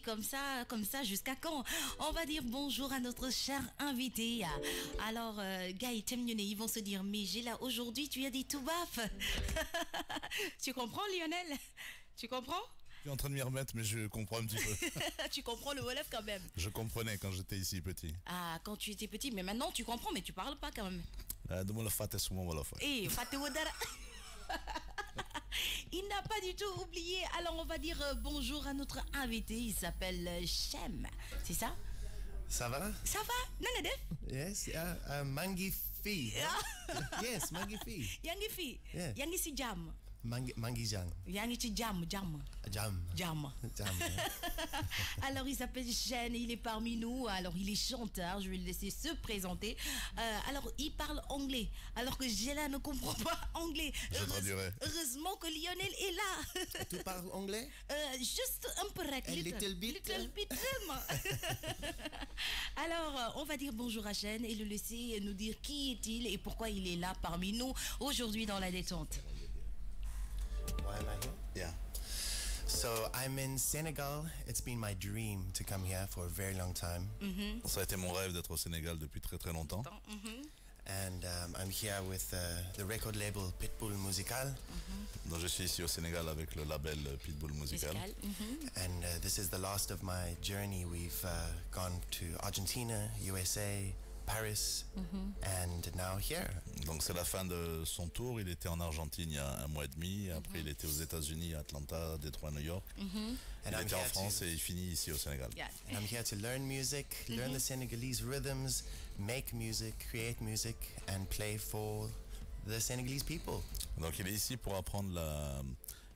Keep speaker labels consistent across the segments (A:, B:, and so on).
A: comme ça, jusqu'à quand? On va dire bonjour à notre cher invité. Alors, Guy, ils vont se dire, mais j'ai là aujourd'hui, tu as dit tout baf. Tu comprends, Lionel? Tu comprends?
B: Je suis en train de m'y remettre, mais je comprends un petit peu.
A: Tu comprends le Wolof quand même?
B: Je comprenais quand j'étais ici petit.
A: Ah, quand tu étais petit, mais maintenant tu comprends, mais tu parles pas quand même. Eh, Fatou Wadara. Il n'a pas du tout oublié. Alors on va dire bonjour à notre invité. Il s'appelle Shem. C'est ça?
C: Ça va?
A: Ça va? Nanadef?
C: Yes, Mangi Fi. Yes, Mangi Fi.
A: Yangi Fi.
C: Yeah.
A: Yangi si jam.
C: Mangi Jang.
A: Yangi si jam.
C: Jam.
A: Jam. Alors il s'appelle Shen, il est parmi nous. Alors il est chanteur, je vais le laisser se présenter. Alors il parle anglais, alors que Gela ne comprend pas anglais.
B: Je traduirai.
A: Heureusement que Lionel est là.
C: Tu parles anglais?
A: Juste un peu rec.
C: Little bit.
A: Little bit seulement. Alors on va dire bonjour à Shen et le laisser nous dire qui est-il et pourquoi il est là parmi nous aujourd'hui dans la détente.
C: Why am I here?
B: Yeah.
C: So I'm in Senegal. It's been my dream to come here for a very long time.
B: Ça a été mon rêve d'être au Sénégal depuis très très longtemps.
C: And I'm here with the record label Pitbull Musical.
B: Donc je suis ici au Sénégal avec le label Pitbull Musical.
C: And this is the last of my journey. We've gone to Argentina, USA, Paris, and now here.
B: Donc c'est la fin de son tour. Il était en Argentine il y a un mois et demi. Après il était aux États-Unis, à Atlanta, Détroit, New York. Il était en France et il finit ici au Sénégal.
A: Yeah.
C: And I'm here to learn music, learn the Senegalese rhythms, make music, create music, and play for the Senegalese people.
B: Donc il est ici pour apprendre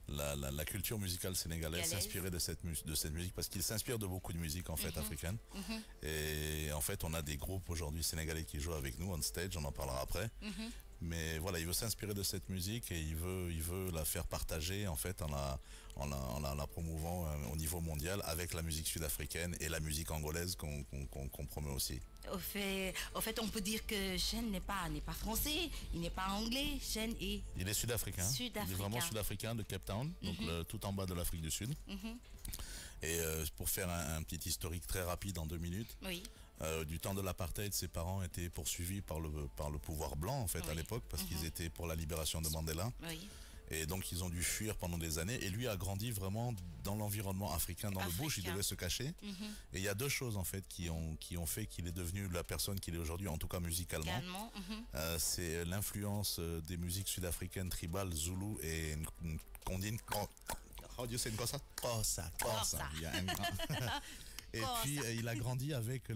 B: la culture musicale sénégalaise, s'inspirer de cette musique, parce qu'il s'inspire de beaucoup de musique en fait africaine. Et en fait on a des groupes aujourd'hui sénégalais qui jouent avec nous on stage, on en parlera après. Mais voilà, il veut s'inspirer de cette musique et il veut la faire partager en fait en la promouvant au niveau mondial avec la musique sud-africaine et la musique angolaise qu'on promeut aussi.
A: Au fait, on peut dire que Shen n'est pas français, il n'est pas anglais. Shen est.
B: Il est sud-africain. Il est vraiment sud-africain de Cape Town, donc tout en bas de l'Afrique du Sud. Et pour faire un petit historique très rapide en 2 minutes.
A: Oui.
B: Du temps de l'apartheid, ses parents étaient poursuivis par le pouvoir blanc en fait à l'époque parce qu'ils étaient pour la libération de Mandela.
A: Oui.
B: Et donc ils ont dû fuir pendant des années et lui a grandi vraiment dans l'environnement africain, dans le bush, il devait se cacher. Et il y a 2 choses en fait qui ont fait qu'il est devenu la personne qu'il est aujourd'hui, en tout cas musicalement. C'est l'influence des musiques sud-africaines tribales, zoulou et Kondine. How do you say Nkosa?
C: Kosa.
B: Il y a un grand... Et puis il a grandi avec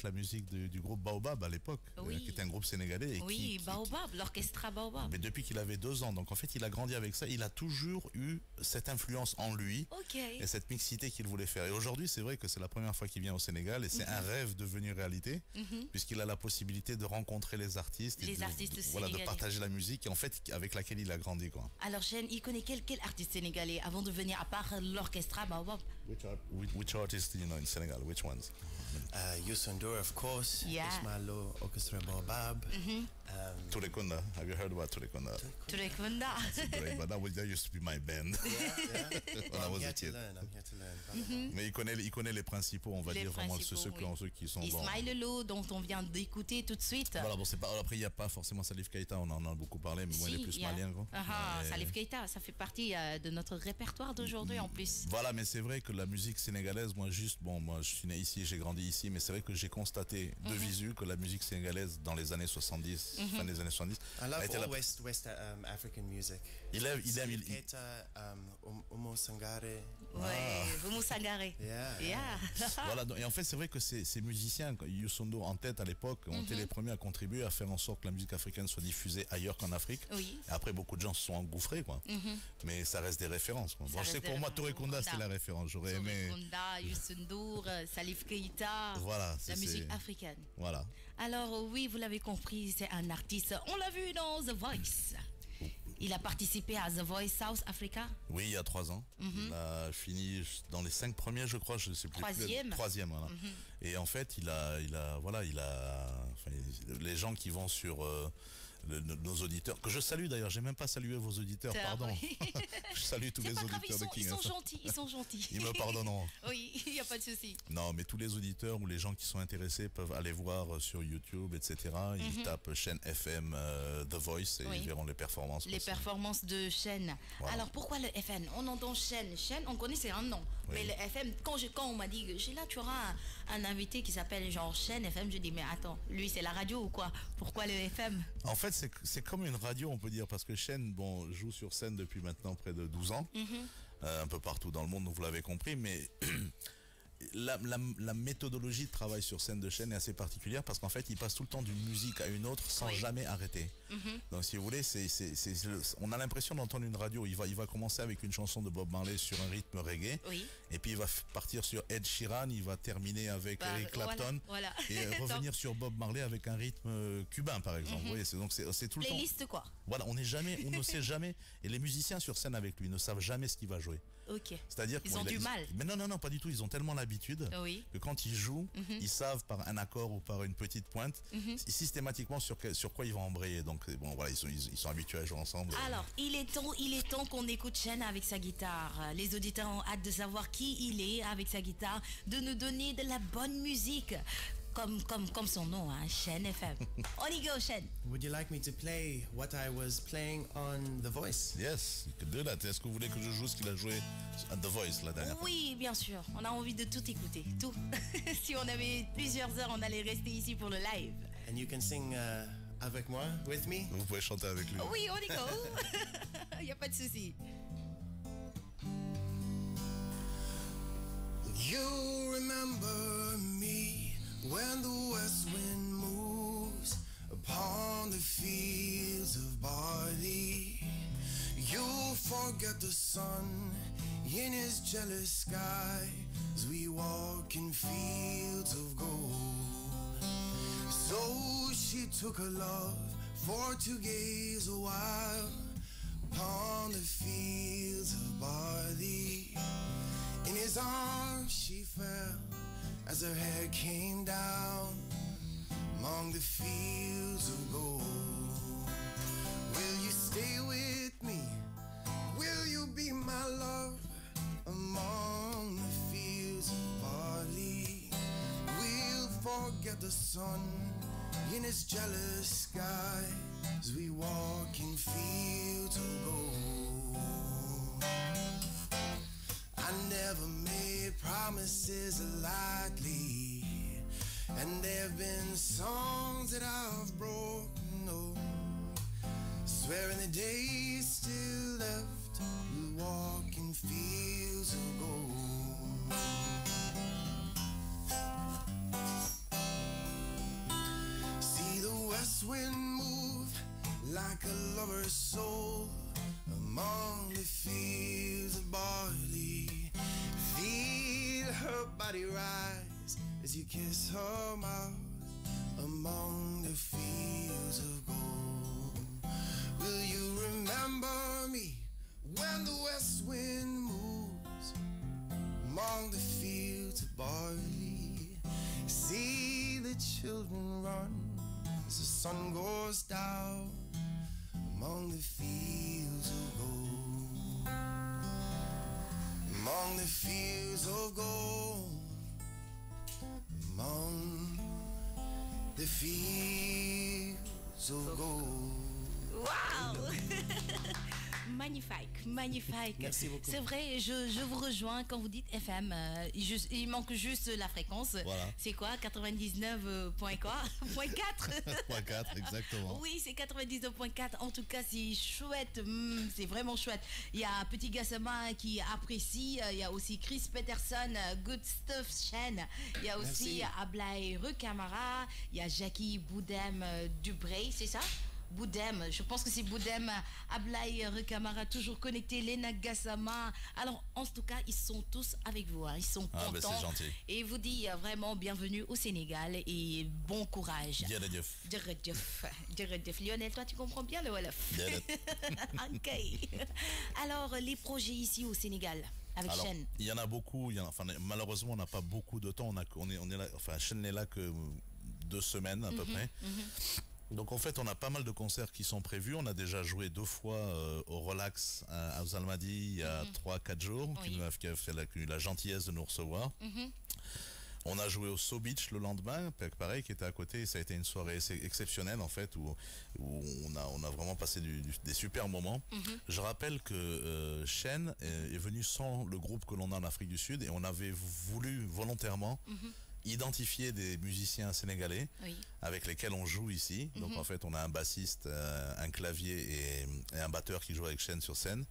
B: la musique du groupe Baobab à l'époque, qui était un groupe sénégalais. Et
A: Baobab, l'orchestre Baobab.
B: Mais depuis qu'il avait 2 ans, donc en fait il a grandi avec ça. Il a toujours eu cette influence en lui et cette mixité qu'il voulait faire. Et aujourd'hui c'est vrai que c'est la première fois qu'il vient au Sénégal et c'est un rêve devenu réalité, puisqu'il a la possibilité de rencontrer les artistes, de partager la musique et en fait avec laquelle il a grandi quoi.
A: Alors Shen, il connaît quel artiste sénégalais avant de venir à part l'orchestre Baobab?
B: Which artist you know in Senegal? Which ones?
C: Youssou N'Dour, of course. Ismaël Orchestra Baobab.
B: Touré Kunda. Have you heard about Touré Kunda?
A: Touré Kunda.
B: But that used to be my band. When I was a kid.
C: I'm here to learn.
B: Mais il connaît les principaux, on va dire vraiment ceux qui sont
A: Ismaël Lô, dont on vient d'écouter tout de suite.
B: Voilà, bon, c'est pas, après il n'y a pas forcément Salif Keita, on en a beaucoup parlé, mais moi il est plus malien.
A: Salif Keita, ça fait partie de notre répertoire d'aujourd'hui en plus.
B: Voilà, mais c'est vrai que la musique sénégalaise, moi je suis né ici, j'ai grandi ici, mais c'est vrai que j'ai constaté de visu que la musique sénégalaise dans les années 70, fin des années 70,
C: I love all West African music.
B: Il aime
C: Keita, Oumou Sangaré.
A: Oumou Sangaré.
B: Voilà, et en fait c'est vrai que ces musiciens, Youssou N'Dour en tête à l'époque, ont été les premiers à contribuer à faire en sorte que la musique africaine soit diffusée ailleurs qu'en Afrique. Et après beaucoup de gens se sont engouffrés quoi. Mais ça reste des références quoi. Bon, je sais que pour moi Touré Kunda c'était la référence, j'aurais aimé.
A: Touré Kunda, Youssou N'Dour, Salif Keita,
B: voilà,
A: la musique africaine.
B: Voilà.
A: Alors oui, vous l'avez compris, c'est un artiste, on l'a vu dans The Voice. Il a participé à The Voice South Africa. Oui,
B: il y a 3 ans. Il a fini dans les 5 premiers, je crois, je sais plus. Troisième, voilà. Et en fait, les gens qui vont sur nos auditeurs, que je salue d'ailleurs, j'ai même pas salué vos auditeurs, pardon. Je salue tous les auditeurs de King.
A: Ils sont gentils.
B: Ils me pardonneront.
A: Oui. Il n'y a pas de souci.
B: Non, mais tous les auditeurs ou les gens qui sont intéressés peuvent aller voir sur YouTube, etc. Ils tapent chaîne FM The Voice et ils verront les performances.
A: Les performances de chaîne. Voilà. Alors pourquoi le FM? On entend chaîne. Chaîne, on connaît, c'est un nom. Oui. Mais le FM, quand on m'a dit, là tu auras un invité qui s'appelle genre chaîne FM, je dis mais attends, lui c'est la radio ou quoi? Pourquoi le FM?
B: En fait, c'est comme une radio, on peut dire, parce que chaîne, joue sur scène depuis maintenant près de 12 ans. Un peu partout dans le monde, vous l'avez compris, mais la méthodologie de travail sur scène de chaîne est assez particulière parce qu'en fait, il passe tout le temps d'une musique à une autre sans jamais arrêter. Donc, si vous voulez, on a l'impression d'entendre une radio. Il va commencer avec une chanson de Bob Marley sur un rythme reggae, et puis il va partir sur Ed Sheeran, il va terminer avec Eric Clapton, et revenir sur Bob Marley avec un rythme cubain, par exemple. Vous voyez, donc c'est tout le temps.
A: Playlist quoi.
B: Voilà, on ne sait jamais, et les musiciens sur scène avec lui ne savent jamais ce qu'il va jouer.
A: Ok.
B: C'est-à-dire
A: ils ont du mal.
B: Mais non, pas du tout. Ils ont tellement l'habitude que quand ils jouent, ils savent par un accord ou par une petite pointe systématiquement sur quoi ils vont embrayer. Donc bon, voilà, ils sont habitués à jouer ensemble.
A: Alors, il est temps qu'on écoute Chen avec sa guitare. Les auditeurs ont hâte de savoir qui il est avec sa guitare, de nous donner de la bonne musique. Comme son nom, hein, Chen FM. On y go, Chen.
C: Would you like me to play what I was playing on The Voice?
B: Yes, you can do that. Est-ce que vous voulez que je joue ce qu'il a joué à The Voice la dernière fois?
A: Oui, bien sûr. On a envie de tout écouter, tout. Si on avait plusieurs heures, on allait rester ici pour le live.
C: And you can sing avec moi, with me?
B: Vous pouvez chanter avec lui.
A: Oui, on y go. Il n'y a pas de souci.
C: You remember me when the west wind moves upon the fields of barley. You forget the sun in his jealous sky as we walk in fields of gold. So she took her love for to gaze a while upon the fields of barley. In his arms she fell as her hair came down among the fields of gold. Will you stay with me? Will you be my love among the fields of barley? We'll forget the sun in his jealous sky as we walk in fields of gold. I never made promises lightly, and there've been songs that I've broken, oh, swearing the days still left, we'll walk in fields of gold. See the west wind move like a lover's soul among the fields of barley. Feel her body rise as you kiss her mouth among the fields of gold. Will you remember me when the west wind moves among the fields of barley? See the children run as the sun goes down among the fields of gold. Among the fields of gold. Among the fields of gold.
A: Wow! Magnifique, magnifique.
C: Merci beaucoup.
A: C'est vrai, je vous rejoins quand vous dites FM. Il manque juste la fréquence.
B: Voilà.
A: C'est quoi? 99 point quoi? Point 4.
B: Point 4, exactement.
A: Oui, c'est 99.4. En tout cas, c'est chouette. C'est vraiment chouette. Il y a Petit Gassama qui apprécie. Il y a aussi Chris Peterson, Good Stuff Chen. Il y a aussi Ablaï Recamara. Il y a Jackie Boudem Dubrey, c'est ça? Boudem, je pense que c'est Boudem, Ablaï Recamara, toujours connecté, Lena Gassama. Alors, en tout cas, ils sont tous avec vous, hein. Ils sont contents.
B: Ben c'est gentil.
A: Et vous dit vraiment bienvenue au Sénégal et bon courage. Lionel, toi, tu comprends bien le Wolof? Ok. Alors, les projets ici au Sénégal avec Chen?
B: Il y en a beaucoup. Malheureusement, on n'a pas beaucoup de temps. On est là, Chen n'est là que 2 semaines à peu près. Donc en fait, on a pas mal de concerts qui sont prévus. On a déjà joué 2 fois au Relax à Almadi il y a 3-4 jours, qui a fait la gentillesse de nous recevoir. On a joué au So Beach le lendemain, pareil, qui était à côté. Ça a été une soirée exceptionnelle en fait, où on a vraiment passé des super moments. Je rappelle que Shen est venu sans le groupe que l'on a en Afrique du Sud, et on avait voulu volontairement identifier des musiciens sénégalais avec lesquels on joue ici. Donc en fait, on a un bassiste, un clavier et un batteur qui joue avec Shen sur scène.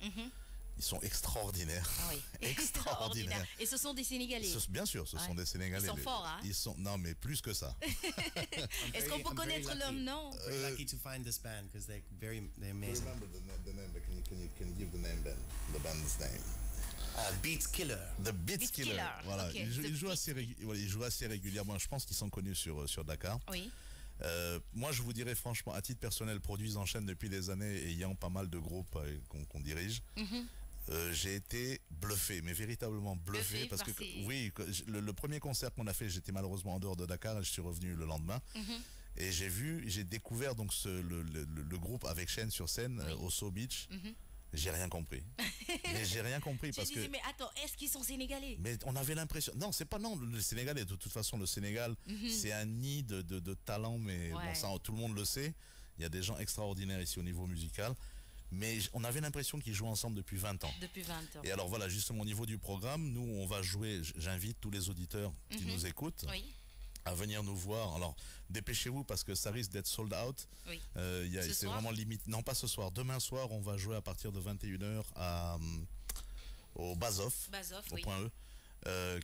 B: Ils sont extraordinaires. Extraordinaires.
A: Et ce sont des Sénégalais.
B: Bien sûr, ce sont des Sénégalais.
A: Ils sont forts, hein?
B: Non, mais plus que ça.
A: Est-ce qu'on peut connaître leur nom?
C: Very lucky to find this band because they're amazing.
B: Remember the name, but can you give the name, Ben? The band's name.
C: Beats Killer.
B: The Beats Killer. Voilà.
A: Okay.
B: Ils jouent assez régulièrement. Je pense qu'ils sont connus sur Dakar.
A: Oui.
B: Moi, je vous dirais franchement, à titre personnel, produisant en chaîne depuis des années, ayant pas mal de groupes qu'on dirige, j'ai été bluffé, mais véritablement bluffé, parce que oui, le premier concert qu'on a fait, j'étais malheureusement en dehors de Dakar et je suis revenu le lendemain. Et j'ai découvert donc le groupe avec Shen sur scène au So Beach. J'ai rien compris. Mais j'ai rien compris parce que.
A: Mais attends, est-ce qu'ils sont sénégalais?
B: Mais on avait l'impression. Non, c'est pas non. Le Sénégalais, de toute façon, le Sénégal, c'est un nid de talent, mais bon, ça, tout le monde le sait. Il y a des gens extraordinaires ici au niveau musical. Mais on avait l'impression qu'ils jouent ensemble depuis 20 ans.
A: Depuis 20 ans.
B: Et alors voilà, justement au niveau du programme, nous on va jouer, j'invite tous les auditeurs qui nous écoutent à venir nous voir. Alors dépêchez-vous parce que ça risque d'être sold out. C'est vraiment limite. Non, pas ce soir. Demain soir, on va jouer à partir de 21h au Bazoff, au point E.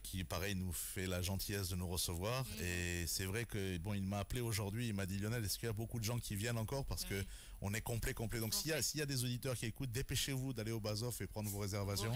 B: Qui pareil nous fait la gentillesse de nous recevoir, et c'est vrai que bon, il m'a appelé aujourd'hui, il m'a dit Lionel, est-ce qu'il y a beaucoup de gens qui viennent encore, parce que on est complet. Donc s'il y a des auditeurs qui écoutent, dépêchez-vous d'aller au Bazoff et prendre vos réservations.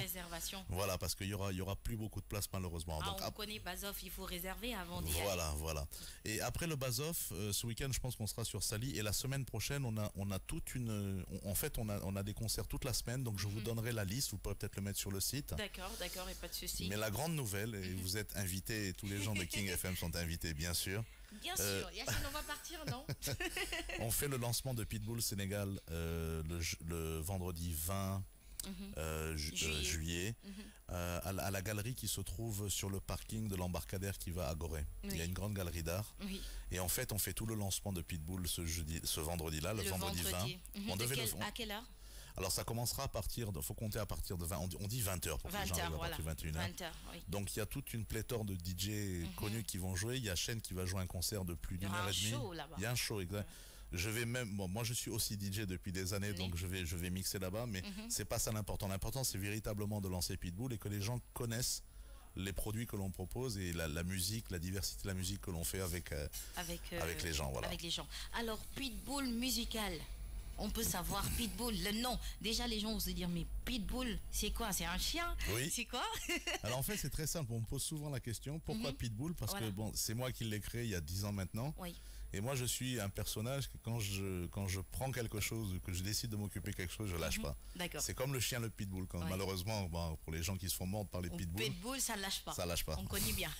B: Voilà, parce qu'il y aura plus beaucoup de place malheureusement.
A: Donc, on connaît Bazoff, il faut réserver avant d'y
B: aller. Voilà. Et après le Bazoff, ce week-end, je pense qu'on sera sur Sali, et la semaine prochaine, on a toute une, en fait, on a des concerts toute la semaine, donc je vous donnerai la liste, vous pourrez peut-être le mettre sur le site.
A: D'accord, et pas de souci.
B: Mais la grande nouvelle, et vous êtes invités, et tous les gens de King FM sont invités, bien sûr.
A: Bien sûr, Yacine, on va partir, non?
B: On fait le lancement de Pitbull Sénégal le vendredi 20 juillet à la galerie qui se trouve sur le parking de l'embarcadère qui va à Gorée. Il y a une grande galerie d'art. Et en fait, on fait tout le lancement de Pitbull ce vendredi-là, le vendredi 20.
A: À quelle heure?
B: Alors ça commencera faut compter à partir de 20, on dit 20h pour que les gens arrivent à partir de 21h.
A: 20h,
B: Donc il y a toute une pléthore de DJ connus qui vont jouer. Il y a Shen qui va jouer un concert de plus d'1 heure et demie. Il y a un show, exact. Je vais même, moi je suis aussi DJ depuis des années, donc je vais mixer là-bas, mais c'est pas ça l'important. L'important c'est véritablement de lancer Pitbull et que les gens connaissent les produits que l'on propose et la musique, la diversité de la musique que l'on fait avec les gens. Voilà.
A: Avec les gens. Alors Pitbull musical. On peut savoir Pitbull, le nom. Déjà, les gens vont se dire, mais Pitbull, c'est quoi? C'est un chien?
B: Oui.
A: C'est quoi?
B: Alors en fait, c'est très simple. On me pose souvent la question, pourquoi Pitbull? Parce que bon, c'est moi qui l'ai créé il y a 10 ans maintenant. Et moi, je suis un personnage que quand je prends quelque chose, que je décide de m'occuper de quelque chose, je lâche pas. C'est comme le chien, le pitbull. Malheureusement, bon, pour les gens qui se font mordre par les pitbulls.
A: Pitbull, ça lâche pas.
B: Ça lâche pas.
A: On connaît bien.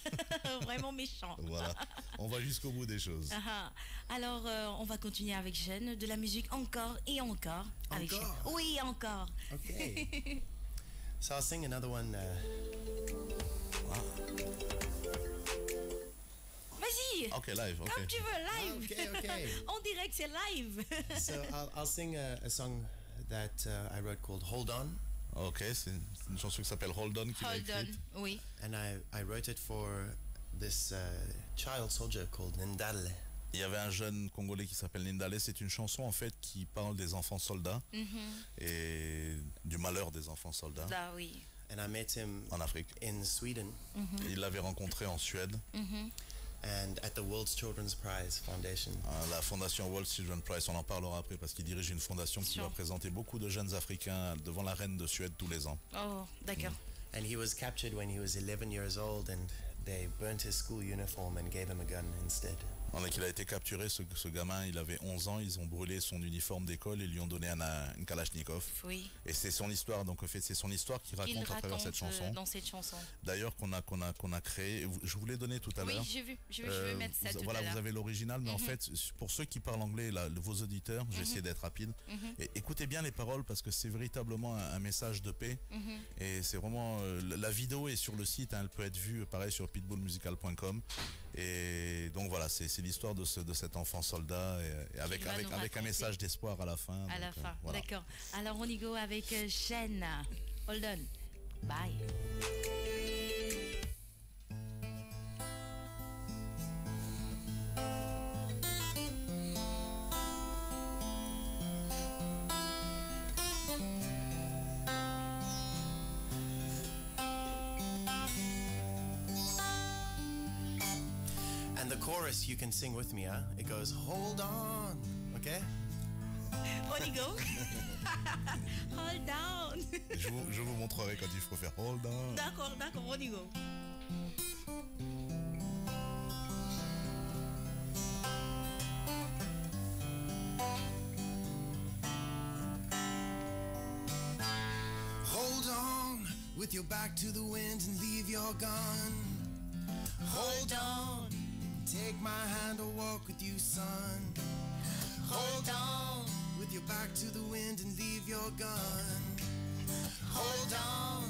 A: Vraiment méchant.
B: Voilà. On va jusqu'au bout des choses.
A: Alors, on va continuer avec Jeanne. De la musique encore et encore. Avec Jeanne. Oui, encore.
C: Okay. So I'll sing another one.
A: Vas-y.
B: Ok, live. Okay.
A: Comme tu veux, live.
C: Okay.
A: On dirait que c'est live.
C: So I'll sing a song that I wrote called Hold On.
B: Ok, c'est une chanson qui s'appelle Hold On qu'il a écrite.
A: Oui.
C: And I wrote it for this child soldier called Nindale.
B: Il y avait un jeune Congolais qui s'appelle Nindale. C'est une chanson en fait qui parle des enfants soldats et du malheur des enfants soldats.
A: Oui.
C: And I met him
B: en Afrique.
C: In Sweden.
B: Il l'avait rencontré en Suède.
C: And at the World Children's Prize Foundation.
B: La fondation World Children's Prize, on en parlera après parce qu'il dirige une fondation qui va présenter beaucoup de jeunes Africains devant la reine de Suède tous les ans.
A: Oh, d'accord.
C: And he was captured when he was 11 years old and they burnt his school uniform and gave him a gun instead.
B: qu'il a été capturé, ce gamin, il avait 11 ans, ils ont brûlé son uniforme d'école et lui ont donné une Kalachnikov.
A: Oui.
B: Et c'est son histoire, donc en fait c'est son histoire qu'il raconte à travers cette chanson.
A: Dans cette chanson.
B: D'ailleurs qu'on a créé, je vous l'ai donné tout à l'heure.
A: Oui, j'ai vu, je vais mettre ça tout à l'heure.
B: Voilà, vous avez l'original, mais en fait, pour ceux qui parlent anglais, là, vos auditeurs, j'ai essayé d'être rapide, et écoutez bien les paroles parce que c'est véritablement un message de paix, et c'est vraiment, la vidéo est sur le site, hein, elle peut être vue, pareil, sur pitbullmusical.com. Et donc voilà, c'est l'histoire de cet enfant soldat et avec un message d'espoir à la fin.
A: À la fin, voilà. D'accord. Alors on y go avec Shane. Hold on. Bye.
C: And the chorus you can sing with me, huh? It goes, hold on, okay?
A: On y go. Hold down.
B: Je vous montrerai quand il faut faire hold on.
A: D'accord, on y go.
C: Hold on with your back to the wind and leave your gun. Hold on, take my hand, I'll walk with you, son. Hold on, with your back to the wind and leave your gun. Hold on,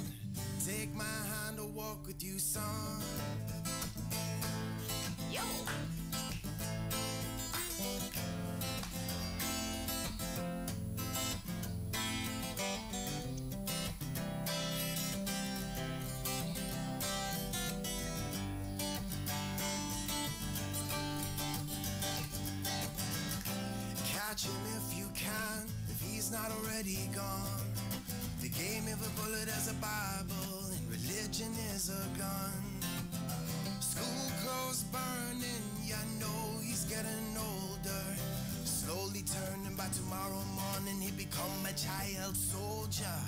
C: take my hand, I'll walk with you, son.
A: Yo.
C: Catch him if you can, if he's not already gone. The game of a bullet as a Bible, and religion is a gun. School clothes burning, yeah, I know he's getting older. Slowly turning by tomorrow morning, he'll become a child soldier.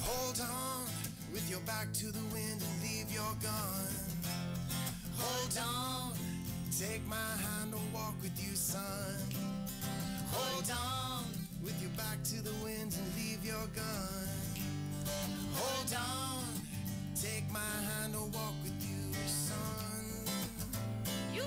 C: Hold on, with your back to the wind and leave your gun. Hold on, take my hand and walk with you, son. Hold on, with your back to the wind and leave your gun. Hold on, take my hand and walk with you, son.
A: You.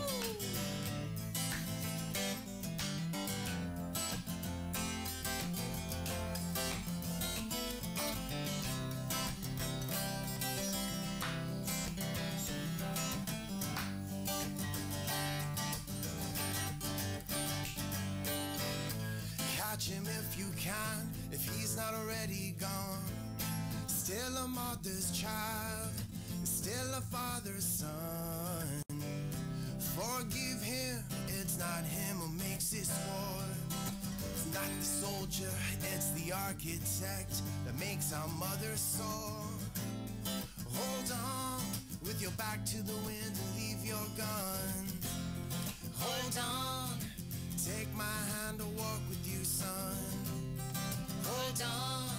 C: Catch him if you can, if he's not already gone. Still a mother's child, still a father's son. Forgive him, it's not him who makes this war. It's not the soldier, it's the architect that makes our mother soar. Hold on, with your back to the wind and leave your gun. Hold on, take my hand and walk with you, son. Hold on,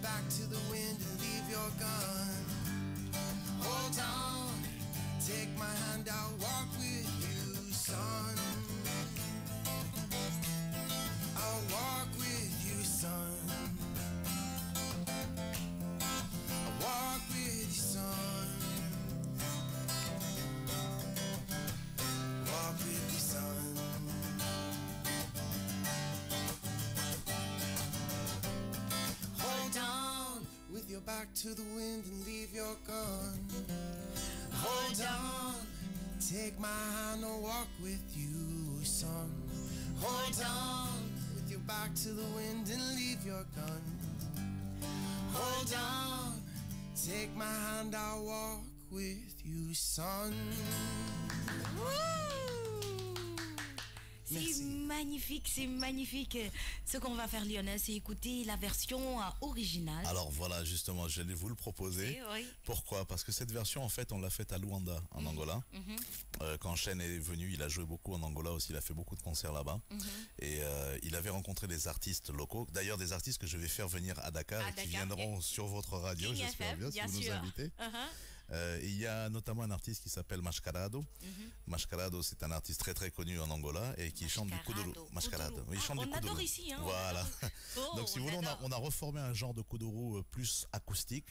C: back to the wind and leave your gun. Hold on, take my hand, I'll walk with you, son. I'll walk with you, son. I'll walk with you, son. Walk with you, son. Hold on, with your back to the wind and leave your gun. Hold on, take my hand and walk with you, son. Hold on, with your back to the wind and leave your gun. Hold on, take my hand, I'll walk with you, son.
A: C'est magnifique, c'est magnifique. Ce qu'on va faire, Lionel, c'est écouter la version originale.
B: Alors voilà, justement, j'allais vous le proposer.
A: Oui.
B: Pourquoi? Parce que cette version, en fait, on l'a faite à Luanda, en Angola. Quand Shane est venu, il a joué beaucoup en Angola aussi, il a fait beaucoup de concerts là-bas. Et il avait rencontré des artistes locaux, d'ailleurs des artistes que je vais faire venir à Dakar et qui viendront sur votre radio, j'espère bien, si vous nous invitez. Et il y a notamment un artiste qui s'appelle Mascarado. Mascarado, c'est un artiste très très connu en Angola et qui chante du kuduro. Mascarado.
A: Il chante du kuduro. On adore ici. Hein,
B: voilà. Donc si vous voulez, on a reformé un genre de kuduro plus acoustique.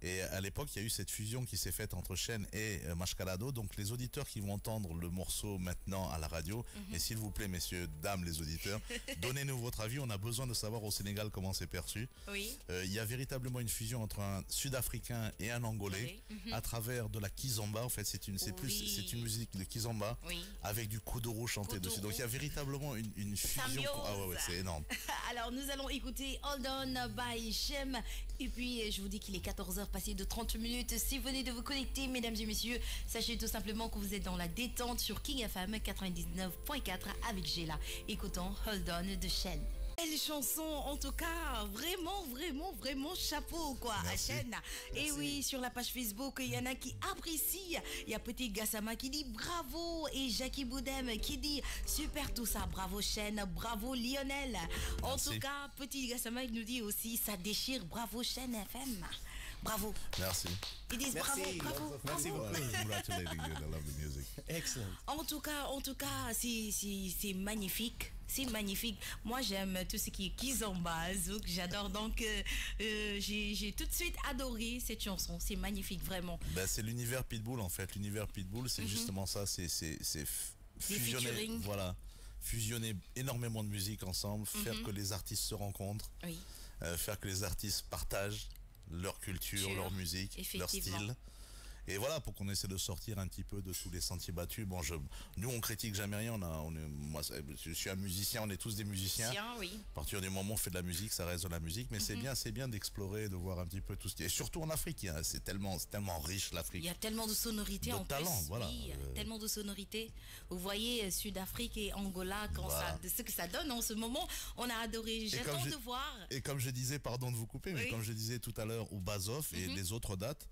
B: Et à l'époque, il y a eu cette fusion qui s'est faite entre Chen et Mascarado. Donc les auditeurs qui vont entendre le morceau maintenant à la radio, et s'il vous plaît, messieurs, dames, les auditeurs, donnez-nous votre avis. On a besoin de savoir au Sénégal comment c'est perçu.
A: Oui.
B: Il y a véritablement une fusion entre un Sud-Africain et un Angolais à travers de la kizomba. En fait, c'est une musique de kizomba avec du kuduro chanté dessus. Donc il y a véritablement une fusion. Ah ouais, c'est énorme.
A: Alors nous allons écouter Hold On by Shem. Et puis je vous dis qu'il est 14h passé de 30 minutes. Si vous venez de vous connecter, mesdames et messieurs, sachez tout simplement que vous êtes dans la détente sur King FM 99.4 avec Géla. Écoutons Hold On de Shen. Belle chanson, en tout cas, vraiment chapeau quoi, à Chen. Et oui, sur la page Facebook, il y en a qui apprécient. Il y a Petit Gassama qui dit bravo et Jackie Boudem qui dit super tout ça, bravo Chen, bravo Lionel. En tout cas, Petit Gassama il nous dit aussi ça déchire, bravo Chen FM. Bravo.
B: Merci.
A: Ils disent bravo.
B: Merci beaucoup. Congratulating you, I love the music.
A: Excellent. En tout cas, c'est magnifique. C'est magnifique. Moi, j'aime tout ce qui est kizomba, zouk, j'adore. Donc, j'ai tout de suite adoré cette chanson. C'est magnifique, vraiment.
B: Ben, c'est l'univers Pitbull, en fait. L'univers Pitbull, c'est justement ça. C'est fusionner, voilà, fusionner énormément de musique ensemble, faire que les artistes se rencontrent, faire que les artistes partagent leur culture, leur musique, leur style. Et voilà, pour qu'on essaie de sortir un petit peu de tous les sentiers battus. Bon, nous, on critique jamais rien. Moi, je suis un musicien, on est tous des musiciens.
A: Oui.
B: À partir du moment où on fait de la musique, ça reste de la musique. Mais c'est bien d'explorer, de voir un petit peu tout ce qui est. Et surtout en Afrique, hein, c'est tellement riche l'Afrique.
A: Il y a tellement de sonorités en
B: talent,
A: plus.
B: Voilà.
A: Oui, tellement de sonorités. Vous voyez, Sud-Afrique et Angola, ce que ça donne en ce moment, on a adoré. J'attends de voir.
B: Et comme je disais, pardon de vous couper, mais comme je disais tout à l'heure, au Bazoff et les autres dates.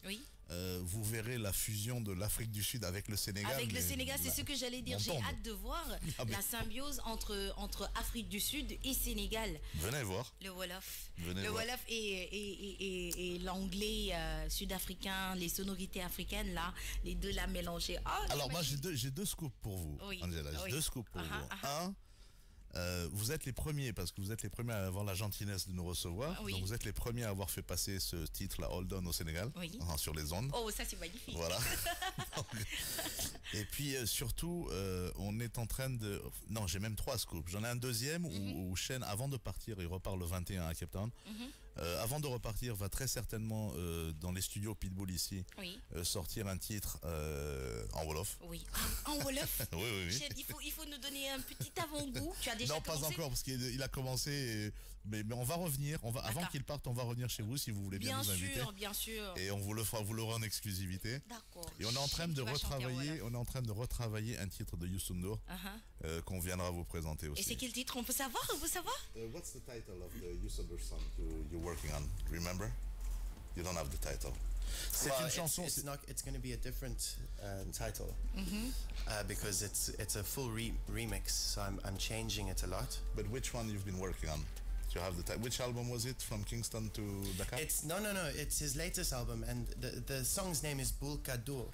B: Vous verrez la fusion de l'Afrique du Sud avec le Sénégal.
A: Avec le Sénégal, c'est ce que j'allais dire. J'ai hâte de voir la symbiose entre Afrique du Sud et Sénégal.
B: Venez voir.
A: Le Wolof. Wolof et l'anglais sud-africain, les sonorités africaines, là, les deux là mélangés.
B: Alors moi, j'ai deux scoops pour vous, Angela. J'ai deux scoops pour vous. Un, vous êtes les premiers, parce que vous êtes les premiers à avoir la gentillesse de nous recevoir. Donc vous êtes les premiers à avoir fait passer ce titre-là, Hold On, au Sénégal, sur les ondes.
A: Oh, ça c'est magnifique.
B: Voilà. Et puis surtout, on est en train de... Non, j'ai même trois scoops. J'en ai un deuxième où Chen, avant de partir, il repart le 21 à Cape Town. Avant de repartir, va très certainement dans les studios Pitbull ici sortir un titre en Wolof.
A: Oui, en Wolof.
B: Oui.
A: Chen, il faut nous donner un petit avant-goût. Tu as déjà
B: commencé? Pas encore, parce qu'il a commencé, mais on va revenir. Avant qu'il parte, on va revenir chez vous si vous voulez bien nous inviter.
A: Bien sûr.
B: Et on vous l'aura en exclusivité.
A: D'accord.
B: Et on est en train de retravailler un titre de Youssou N'Dour qu'on viendra vous présenter aussi.
A: Et c'est quel titre? On peut savoir?
B: What's the title of the Youssou N'Dour song you're working on? Remember? You don't have the title. C'est une chanson.
D: It's going to be a different title because it's a full remix. So I'm changing it a lot.
B: But which one you've been working on? You have the which album was it, from Kingston to Dakar?
D: No. It's his latest album, and the song's name is Bulkadour.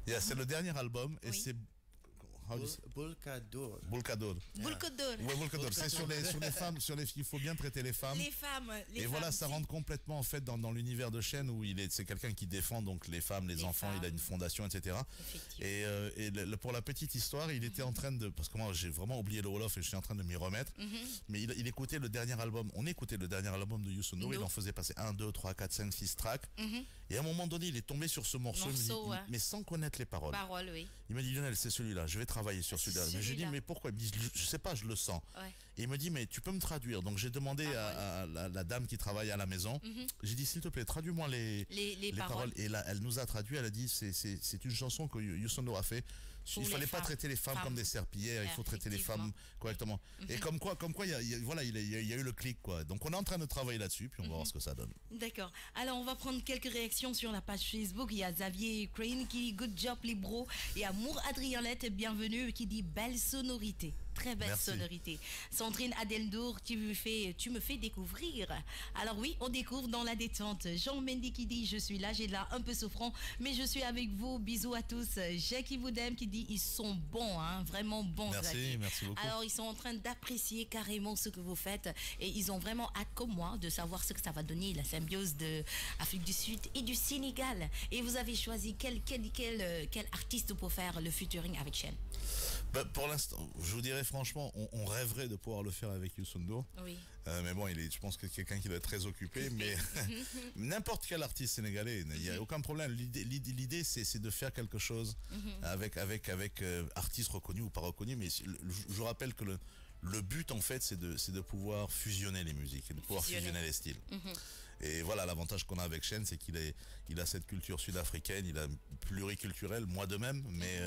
B: Yeah, c'est le dernier album et c'est
D: Bulkadour.
B: Bulkadour. C'est sur les femmes, il faut bien traiter les femmes.
A: Et
B: voilà, ça rentre complètement en fait dans l'univers de Chen où c'est quelqu'un qui défend donc les femmes, les enfants, il a une fondation, etc. Et pour la petite histoire, il était en train de, parce que moi j'ai vraiment oublié le Wolof et je suis en train de m'y remettre, mais il écoutait le dernier album, de Youssou N'Dour, il en faisait passer 1, 2, 3, 4, 5, 6 tracks. Et à un moment donné, il est tombé sur ce morceau, mais sans connaître les paroles. Il m'a dit, Lionel, c'est celui-là, je vais travailler sur celui-là. Mais je dis, mais pourquoi? Il me dit, je sais pas, je le sens. Et il me dit, mais tu peux me traduire. Donc j'ai demandé à la dame qui travaille à la maison, j'ai dit, s'il te plaît, traduis-moi les paroles. Et là, elle nous a traduit, elle a dit, c'est une chanson que Youssou N'Dour a fait. Il fallait pas traiter les femmes comme des serpillères, il faut traiter les femmes correctement. Et comme quoi, il y a eu le clic, quoi. Donc on est en train de travailler là-dessus, puis on va voir ce que ça donne.
A: D'accord. Alors on va prendre quelques réactions sur la page Facebook. Il y a Xavier Crane qui dit good job les bros. Et Amour Adrianette, bienvenue, qui dit belle sonorité. très belle
B: Merci.
A: sonorité. Sandrine Adeldour, tu me fais découvrir. Alors oui, on découvre dans la détente. Jean Mendy qui dit, je suis là, j'ai là un peu souffrant, mais je suis avec vous. Bisous à tous. Jackie Boudem qui dit, ils sont bons, hein, vraiment bons.
B: Merci, merci beaucoup.
A: Alors ils sont en train d'apprécier carrément ce que vous faites et ils ont vraiment hâte comme moi de savoir ce que ça va donner, la symbiose de Afrique du Sud et du Sénégal. Et vous avez choisi quel artiste pour faire le featuring avec Chen?
B: Bah, pour l'instant, je vous dirais franchement, on rêverait de pouvoir le faire avec Youssou N'Dour.
A: Oui.
B: Mais bon, je pense que c'est quelqu'un qui doit être très occupé. Mais n'importe quel artiste sénégalais, il n'y a aucun problème. L'idée, c'est de faire quelque chose avec artistes reconnus ou pas reconnus. Mais je vous rappelle que le but, en fait, c'est de pouvoir fusionner les musiques et de pouvoir fusionner les styles. Et voilà, l'avantage qu'on a avec Chen, c'est qu'il a cette culture sud-africaine, il a pluriculturel, moi de même, mais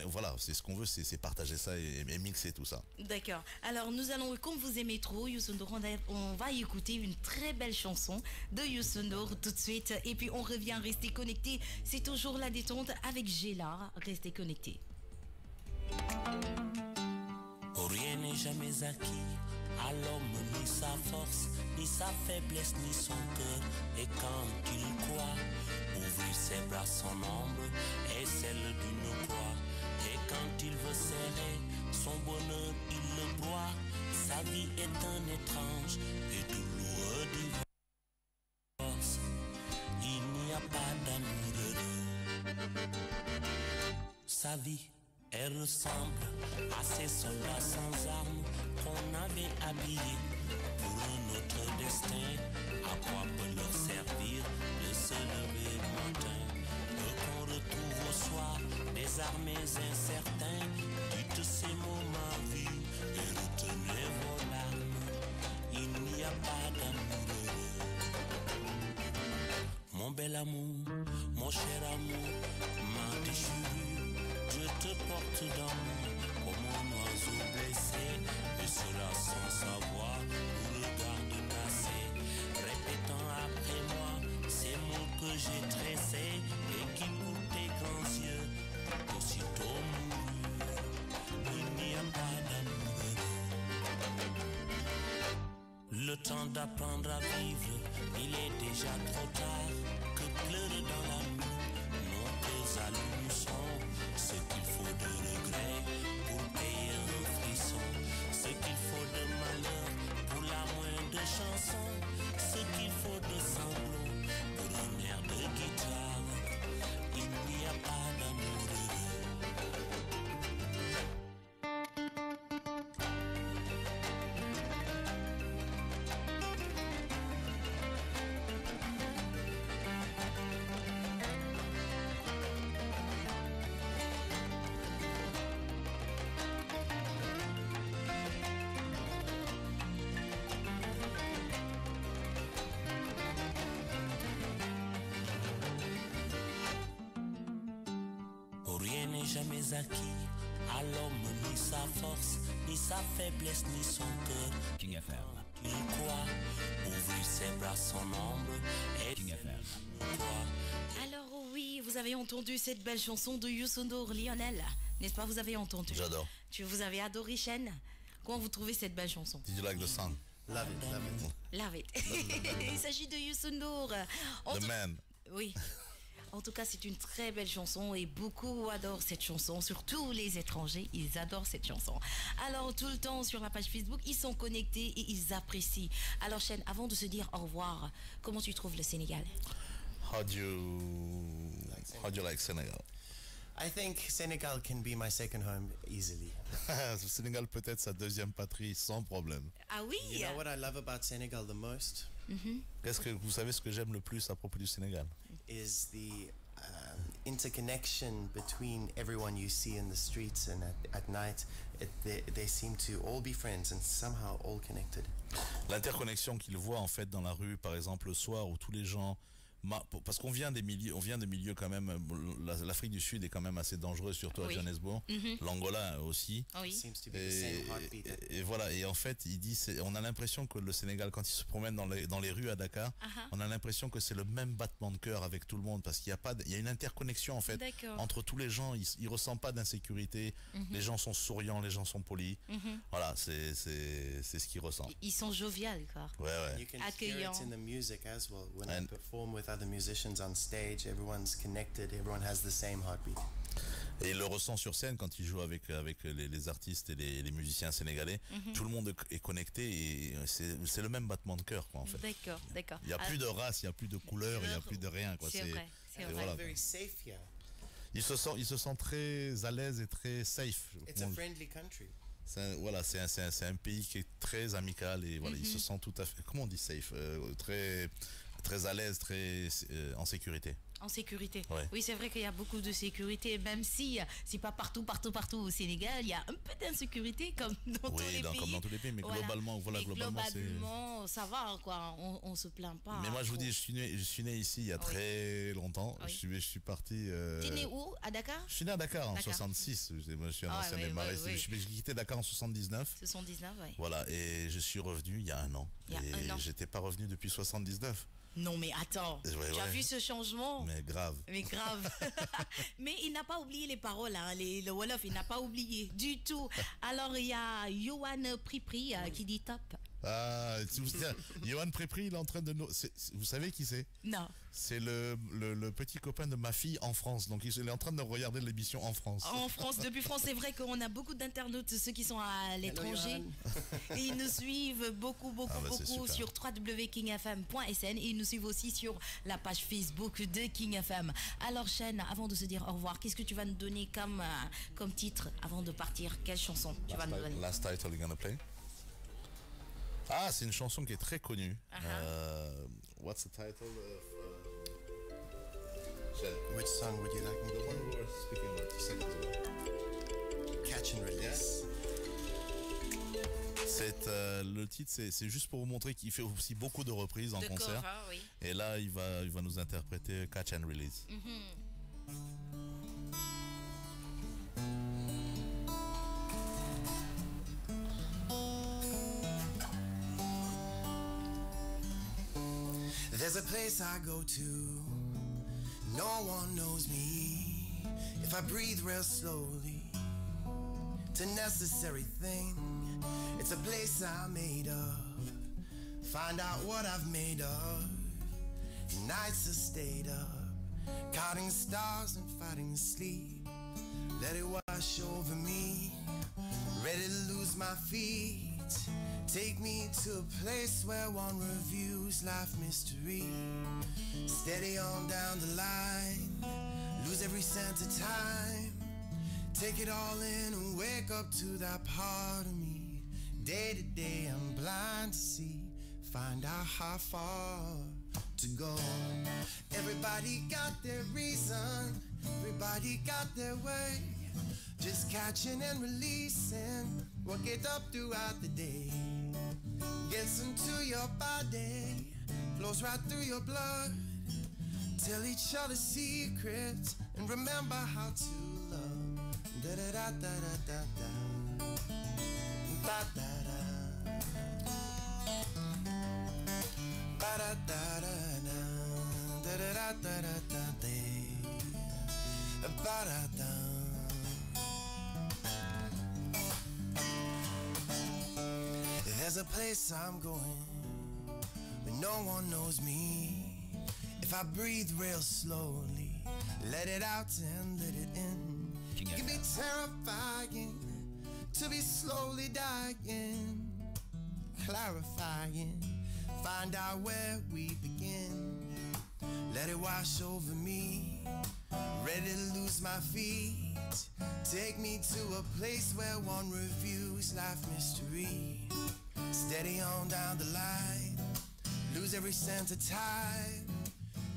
B: voilà, c'est ce qu'on veut, c'est partager ça et mixer tout ça.
A: D'accord. Alors nous allons, comme vous aimez trop Youssou N'Dour, on va écouter une très belle chanson de Youssou N'Dour tout de suite, et puis on revient, rester connecté. C'est toujours la détente avec Géla, restez connectés.
E: Rien n'est jamais acquis à l'homme, ni sa force, ni sa faiblesse, ni son cœur. Et quand il croit, ouvrir ses bras, son ombre est celle d'une croix. Et quand il veut serrer son bonheur, il le broie. Sa vie est un étrange et douloureux divorce. Il n'y a pas d'amour heureux. Sa vie, elle ressemble à ces soldats sans armes qu'on avait habillés pour un autre destin. À quoi peut leur servir de se lever le matin? Eux qu'on retrouve au soir, désarmés, incertains. Dites ces mots, ma vie, et retenez vos larmes. Il n'y a pas d'amour heureux. Mon bel amour, mon cher amour, ma déchirure, je te porte dans moi comme un oiseau blessé, et cela sans savoir où le garde cassé, répétant après moi ces mots que j'ai tressés et qui pour tes grands yeux aussitôt moururent. Il n'y a pas d'amour heureux. Le temps d'apprendre à vivre, il est déjà trop tard. Que pleurer dans la nuit, nos cœurs à l'unisson. Ce qu'il faut de regret pour payer un frisson, ce qu'il faut de malheur pour la moindre chanson, ce qu'il faut de sanglots pour un air de guitare. Il n'y a pas d'amour heureux. Rien n'est jamais acquis à l'homme, ni sa force, ni sa faiblesse, ni son cœur.
F: King FM.
E: Il croit ouvrir ses bras, son ombre et
F: King FM.
A: Alors oui, vous avez entendu cette belle chanson de Youssou N'Dour, Lionel, n'est-ce pas? Vous avez entendu?
B: J'adore.
A: Vous avez adoré Chen? Comment vous trouvez cette belle chanson?
B: Did you like the song?
D: Love it, love it.
A: Love it. Il s'agit de Youssou N'Dour.
B: The man.
A: Oui. En tout cas, c'est une très belle chanson et beaucoup adorent cette chanson, surtout les étrangers, ils adorent cette chanson. Alors, tout le temps sur la page Facebook, ils sont connectés et ils apprécient. Alors, Chen, avant de se dire au revoir, comment tu trouves le Sénégal?
B: How do you like Senegal?
D: I think Senegal can be my second home easily.
B: Le Sénégal peut être sa deuxième patrie sans problème.
A: Ah oui?
D: You know what I love about Senegal the most?
B: Qu'est-ce que vous savez ce que j'aime le plus à propos du Sénégal?
D: Is the interconnection between everyone you see in the streets and at night. They seem to all be friends and somehow all connected.
B: L'interconnexion qu'ils voient en fait dans la rue, par exemple le soir, où tous les gens parce qu'on vient des milieux quand même. L'Afrique du Sud est quand même assez dangereuse, surtout à Johannesburg. L'Angola aussi.
A: Oui.
B: Et voilà. Et en fait, il dit, on a l'impression que le Sénégal, quand il se promène dans les rues à Dakar, on a l'impression que c'est le même battement de cœur avec tout le monde, parce qu'il y a une interconnexion en fait entre tous les gens. Ils ressentent pas d'insécurité. Les gens sont souriants, les gens sont polis. Voilà, c'est ce qu'ils ressentent.
A: Ils sont joviales, quoi.
B: Ouais.
D: You can hear it in the music as well. When I perform with other musicians on stage, everyone's connected, everyone has the same heartbeat.
B: Et il le ressent sur scène quand il joue avec les artistes et les musiciens sénégalais. Tout le monde est connecté et c'est le même battement de cœur, quoi, en fait.
A: D'accord.
B: Il n'y a plus de race, il n'y a plus de couleur, il n'y a plus de rien, quoi.
A: C'est vrai.
B: Voilà.
D: Very safe here.
B: Il se sent très à l'aise et très safe.
D: It's a friendly country.
B: C'est un pays qui est très amical et voilà, il se sent tout à fait, comment on dit safe, très à l'aise, très en sécurité.
A: En sécurité.
B: Ouais.
A: Oui, c'est vrai qu'il y a beaucoup de sécurité, même si c'est pas partout au Sénégal, il y a un peu d'insécurité comme dans tous les pays.
B: Comme dans tous les pays, mais globalement,
A: ça va, quoi. On se plaint pas.
B: Mais moi, je vous dis, je suis né ici il y a très longtemps.
A: Oui.
B: Je suis parti.
A: Tu es né où? À Dakar?
B: Je suis né à Dakar en 66. Moi, je suis un ancien démarré. J'ai quitté Dakar en 79.
A: 79, oui.
B: Voilà, et je suis revenu il y a un an. J'étais pas revenu depuis 79.
A: Non, mais attends, tu as vu ce changement?
B: Mais grave.
A: Mais il n'a pas oublié les paroles, hein, le Wolof, il n'a pas oublié du tout. Alors, il y a Yohan Pripri qui dit top.
B: Ah, Yohan Pripri, il est en train de nous... Vous savez qui c'est?
A: Non.
B: C'est le petit copain de ma fille en France. Donc, il est en train de regarder l'émission en France.
A: En France, depuis France, c'est vrai qu'on a beaucoup d'internautes, ceux qui sont à l'étranger. Et ils nous suivent beaucoup sur www.kingfm.sn. Et ils nous suivent aussi sur la page Facebook de King FM. Alors, Chen, avant de se dire au revoir, qu'est-ce que tu vas nous donner comme titre avant de partir? Quelle chanson tu vas nous donner?
B: Last title you're gonna play? Ah, c'est une chanson qui est très connue. What's the title of...
D: Which song would you like me to
B: The one we were speaking about 2 seconds ago.
D: Catch and Release.
B: Le titre, c'est juste pour vous montrer qu'il fait aussi beaucoup de reprises en concert.
A: Cover, oui.
B: Et là, il va nous interpréter Catch and Release.
C: There's a place I go to, no one knows me. If I breathe real slowly, it's a necessary thing. It's a place I'm made of. Find out what I've made of. Nights I stayed up, counting stars and fighting sleep. Let it wash over me, ready to lose my feet. Take me to a place where one reviews life mystery. Steady on down the line, lose every sense of time. Take it all in and wake up to that part of me. Day to day I'm blind to see, find out how far to go. Everybody got their reason, everybody got their way. Just catching and releasing what get up throughout the day. Gets into your body, flows right through your blood. Tell each other secrets and remember how to love. Da da da da da da da da da ba da da da da da da da da ba da da. There's a place I'm going where no one knows me. If I breathe real slowly, let it out and let it in. It can be terrifying to be slowly dying, clarifying, find out where we begin. Let it wash over me, ready to lose my feet. Take me to a place where one reviews life mystery. Steady on down the line, lose every sense of time.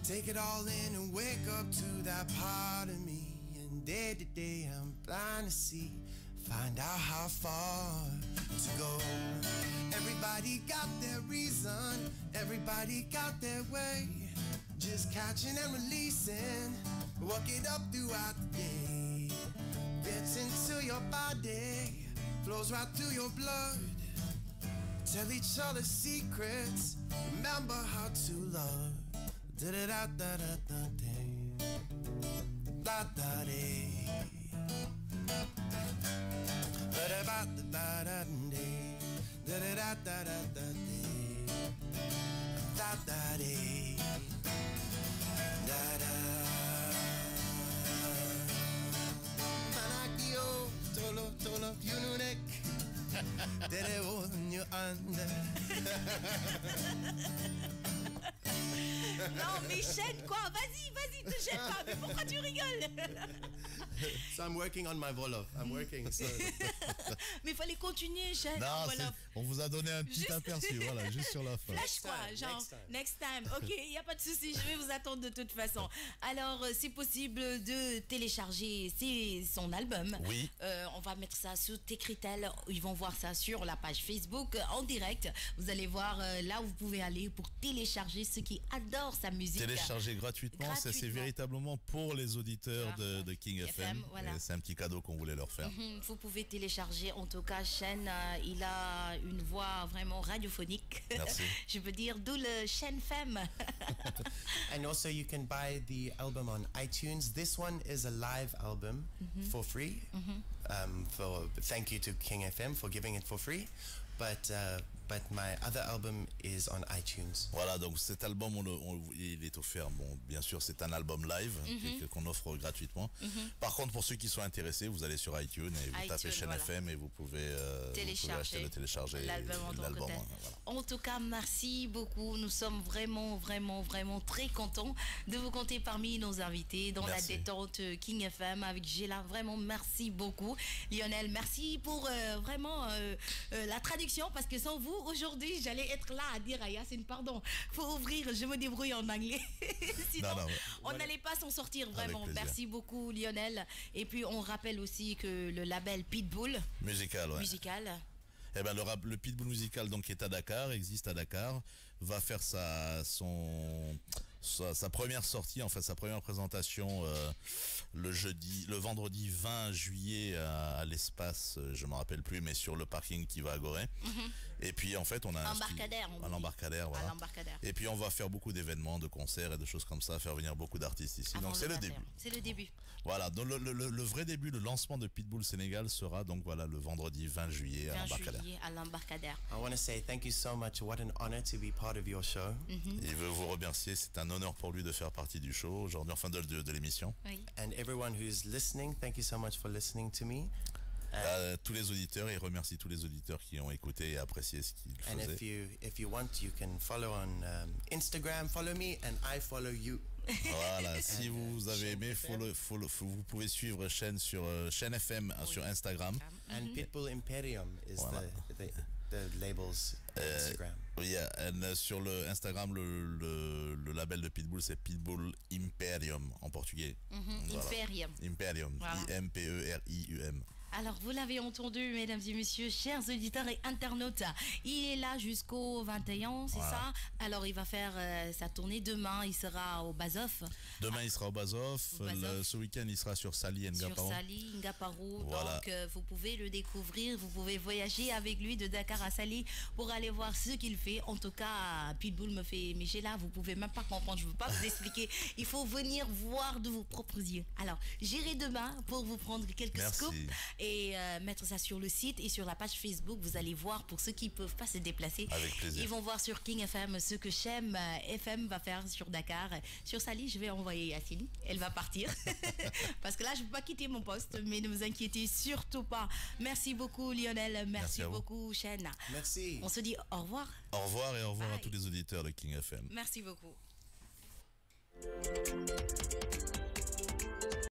C: Take it all in and wake up to that part of me. And day to day I'm blind to see, find out how far to go. Everybody got their reason, everybody got their way. Just catching and releasing, work it up throughout the day. Gets into your body, flows right through your blood. Tell each other secrets, remember how to love. Da da da da da da da da da. Da da da da da da da da da da. Da da dee, da da. Manakio, tolo tolo yununek, dere on you under.
A: Non, mais chaîne quoi. Vas-y, te gêne pas. Mais pourquoi tu rigoles?
D: So I'm working on my Wolof. I'm working. So.
A: Mais il fallait continuer, chaîne.
B: Non,
A: Voilà.
B: on vous a donné un petit
A: Juste-
B: aperçu, voilà, juste sur la fin.
A: Flash quoi,
D: time,
A: genre
D: next
A: next time. Ok, il n'y a pas de souci, je vais vous attendre de toute façon. Alors, c'est possible de télécharger son album.
B: Oui.
A: On va mettre ça sur Tekritel. Ils vont voir ça sur la page Facebook en direct. Vous allez voir là où vous pouvez aller pour télécharger ceux qui adorent sa musique.
B: Télécharger gratuitement, ça c'est
A: Gratuitement.
B: véritablement pour les auditeurs de King FM.
A: voilà.
B: Et c'est un petit cadeau qu'on voulait leur faire.
A: Vous pouvez télécharger, en tout cas, Chen, il a une voix vraiment radiophonique.
B: Merci.
A: Je veux dire, d'où le Chen Femme.
D: And also, you can buy the album on iTunes. This one is a live album for free. Thank you to King FM for giving it for free. But my other album is on iTunes.
B: Voilà, donc cet album, il est offert. Bon, bien sûr, c'est un album live qu'on offre gratuitement. Par contre, pour ceux qui sont intéressés, vous allez sur iTunes et vous tapez chaîne
A: voilà.
B: FM et vous pouvez acheter télécharger
A: l'album en tant que
B: l'album.
A: tel.
B: Voilà.
A: En tout cas, merci beaucoup. Nous sommes vraiment très contents de vous compter parmi nos invités dans
B: Merci.
A: la détente King FM avec Géla. Vraiment, merci beaucoup. Lionel, merci pour vraiment la traduction parce que sans vous, aujourd'hui, j'allais être là à dire à Yacine, pardon, faut ouvrir, je me débrouille en anglais. Sinon,
B: Non,
A: on n'allait pas s'en sortir vraiment.
B: plaisir.
A: Merci beaucoup, Lionel. Et puis, on rappelle aussi que le label Pitbull
B: Musical, ouais.
A: musical.
B: Eh ben, le Pitbull Musical, donc, qui est à Dakar, existe à Dakar, va faire sa première sortie, en fait, sa première présentation le vendredi 20 juillet à l'espace, je me rappelle plus, mais sur le parking qui va à Gorée. Et puis, en fait, on a
A: Embarcadère, on
B: un
A: dit.
B: embarcadère,
A: À
B: voilà.
A: l'embarcadère.
B: Et puis, on va faire beaucoup d'événements, de concerts et de choses comme ça, faire venir beaucoup d'artistes ici.
A: Avant
B: Donc, c'est le
A: 21.
B: début.
A: C'est le début.
B: Voilà, donc le vrai début, le lancement de Pitbull Sénégal sera donc voilà le vendredi 20 juillet à
A: 20
B: l'embarcadère.
A: juillet à l'embarcadère.
D: I want to say thank you so much. What an honor to be part of your show.
B: Il veut vous remercier, c'est un honneur pour lui de faire partie du show aujourd'hui, enfin de l'émission.
A: Oui.
D: And everyone who's listening, thank you so much for listening to me.
B: Tous les auditeurs, et remercie tous les auditeurs qui ont écouté et apprécié ce qu'il
D: And
B: faisait.
D: if you want, you can follow on Instagram. Follow me, and I follow you.
B: Voilà, si vous avez aimé, vous pouvez suivre Chaîne sur Chaîne FM sur Instagram.
D: And Pitbull Imperium is
B: Voilà.
D: the label's Instagram.
B: Oui, sur le Instagram, le label de Pitbull, c'est Pitbull Imperium en portugais. Voilà.
A: Imperium.
B: Imperium,
A: Voilà.
B: Imperium.
A: Alors, vous l'avez entendu, mesdames et messieurs, chers auditeurs et internautes, il est là jusqu'au 21, c'est
B: Voilà.
A: ça? Alors, il va faire sa tournée demain, il sera au Bazof.
B: Demain, il sera au Bazof.
A: Au Bazof.
B: Ce week-end, il sera sur Sali et
A: Sur
B: Ngaparo.
A: Sali, Ngaparo.
B: Voilà.
A: Donc, vous pouvez le découvrir, vous pouvez voyager avec lui de Dakar à Sali pour aller voir ce qu'il fait. En tout cas, Pitbull me fait, mais j'ai là, vous pouvez même pas comprendre, je ne veux pas vous expliquer. Il faut venir voir de vos propres yeux. Alors, j'irai demain pour vous prendre quelques
B: Merci.
A: scoops et mettre ça sur le site et sur la page Facebook. Vous allez voir pour ceux qui ne peuvent pas se déplacer.
B: Avec plaisir.
A: Ils vont voir sur King FM ce que Chem FM va faire sur Dakar. Sur Sali, je vais envoyer Yacine. Elle va partir. Parce que là, je ne peux pas quitter mon poste. Mais ne vous inquiétez surtout pas. Merci beaucoup, Lionel. Merci
B: à vous.
A: beaucoup, Chen.
D: Merci.
A: On se dit au revoir.
B: Au revoir et au revoir à
A: Bye.
B: tous les auditeurs de King FM.
A: Merci beaucoup.